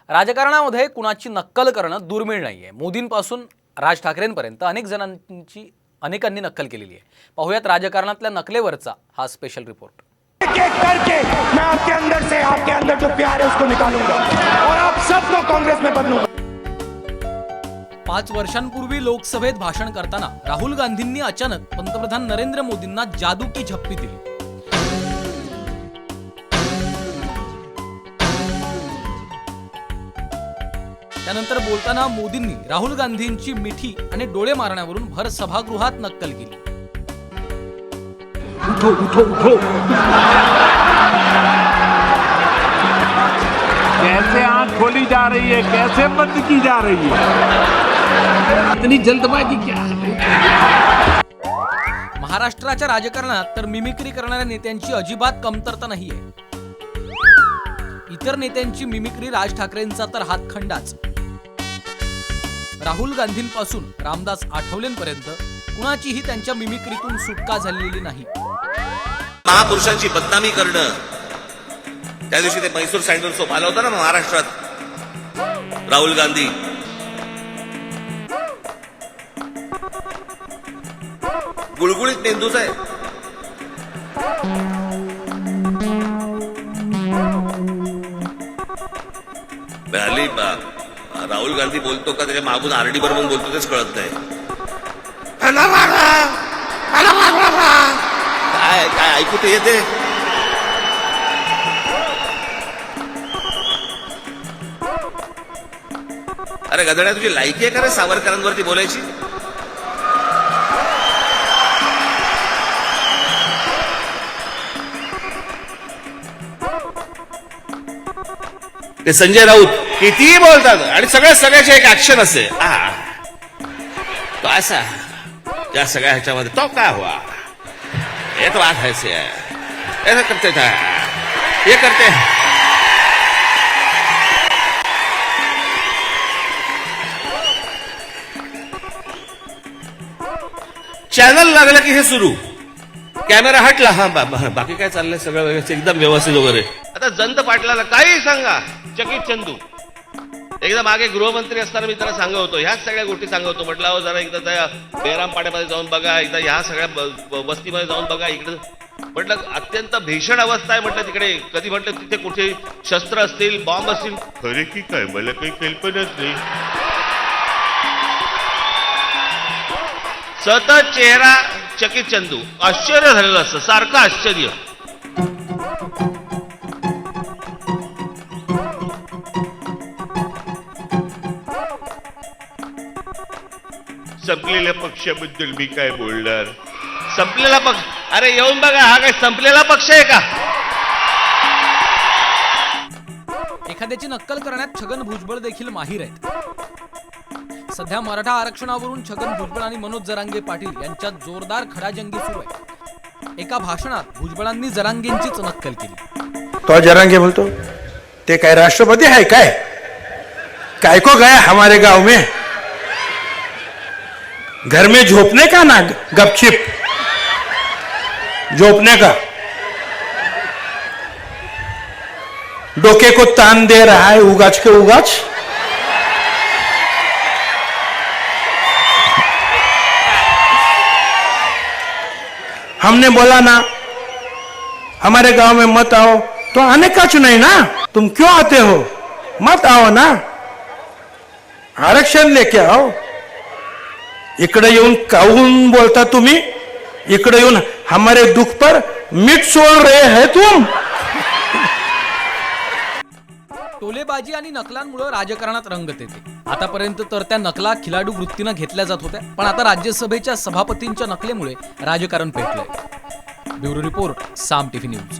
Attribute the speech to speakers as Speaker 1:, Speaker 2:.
Speaker 1: राजकारणामध्ये कुणाची नक्कल करणं दुर्मिळ नाहीये। मोदींपासून राज ठाकरेंपर्यंत अनेकांनी नक्कल केलेली आहे। पाहूयात राजकारणातल्या नकलेवरचा हा स्पेशल रिपोर्ट।
Speaker 2: एक करके मैं आपके अंदर से आपके अंदर जो प्यार है उसको निकालूंगा और आप सबको कांग्रेस में बदलूंगा।
Speaker 1: 5 वर्षांपूर्वी लोकसभेत भाषण करताना राहुल गांधींनी अचानक पंतप्रधान नरेंद्र मोदींना जादू की झप्पी दिली। त्यानंतर बोलताना मोदींनी राहुल गांधींची मिठी आणि डोळे मारण्यावरून भर सभागृहात नक्कल केली।
Speaker 3: उठो उठो उठो, कैसे आंख खोली जा रही है, कैसे बंद की जा रही है, इतनी जल्दबाजी क्या है?
Speaker 1: महाराष्ट्राच्या राजकारणात तर मिमिक्री करणाऱ्या नेत्यांची अजिबात कमतरता नाहीये। इतर नेत्यांची मिमिक्री राज ठाकरेंचा तर हातखंडाच। राहुल गांधींपासून रामदास आठवलेंपर्यंत कुणाचीही त्यांच्या मिमिक्रीतून सुटका झालेली नाही।
Speaker 4: महापुरुषांची बदनामी करणं, त्या दिवशी ते मैसूर सँडल सोप आला होता ना महाराष्ट्रात, राहुल गांधी गुळगुळीत मेंदूच आहे। हल्ली राहुल गांधी बोलतो का त्याच्या मागून आरडी बरोबर बोलतो तेच कळत नाही। काय काय ऐकू ते येते। अरे गधड्या, तुझी लायकी आहे का रे सावरकरांवरती बोलायची? ते संजय राऊत कितीही बोलतात आणि सगळ्याची एक ऍक्शन असते। तो असा त्या सगळ्या ह्याच्यामध्ये तो काय हुआ, ये तो बात है से ऐसा करते था, ये करते चॅनल लागलं की हे सुरू, कॅमेरा हटला, हा बाकी काय चाललंय सगळं एकदम व्यवस्थित वगैरे। आता जयंत पाटलाला काही सांगा, चकित चंदू एकदा मागे गृहमंत्री असताना मी त्याला सांगत होतो, ह्याच सगळ्या गोष्टी सांगत होतो। म्हटलं अहो जरा एकदा त्या बेराम पाड्यामध्ये जाऊन बघा, एकदा ह्या सगळ्या वस्तीमध्ये जाऊन बघा, इकडे म्हटलं अत्यंत भीषण अवस्था आहे म्हटलं तिकडे। कधी म्हटलं तिथे कुठे शस्त्र असतील, बॉम्ब असतील, खरे की काय मला काही कल्पनाच नाही। सतत चेहरा चकित चंदू, आश्चर्य झालेलं असतं, सारखं आश्चर्य। संपलेल्या पक्षाबद्दल मी काय बोलणार? संपलेला पक्ष, अरे येऊन बघा, हा काय संपलेला पक्ष आहे का?
Speaker 1: एखाद्याची नक्कल करण्यात छगन भुजबळ देखील माहीर आहेत। सध्या मराठा आरक्षणावरून छगन भुजबळ आणि मनोज जरांगे पाटील यांच्यात जोरदार खडाजंगी सुरू आहे। एका भाषणात भुजबळांनी जरांगेंचीच नक्कल केली।
Speaker 5: तो जरांगे बोलतो, ते काय राष्ट्रपति है काय को गया हमारे गांव में, घर में झोपने का ना, गपचिप झोपने का, डोके को तान दे रहा है उगाच के उगाच। हमने बोला ना हमारे गांव में मत आओ, तो आने का नहीं ना, तुम क्यों आते हो, मत आओ ना, आरक्षण लेके आओ। इकडे येऊन काहून बोलता तुम्ही, इकडे येऊन हमारे दुख पर मीठ सोड रहे है तुम।
Speaker 1: टोलेबाजी आणि नकलांमुळे राजकारणात रंगत येते। आतापर्यंत तर त्या नकला खिलाडू वृत्तीने घेतल्या जात होत्या, पण आता राज्यसभेच्या सभापतींच्या नकलेमुळे राजकारण पेटलंय। ब्युरो रिपोर्ट, साम टीव्ही न्यूज।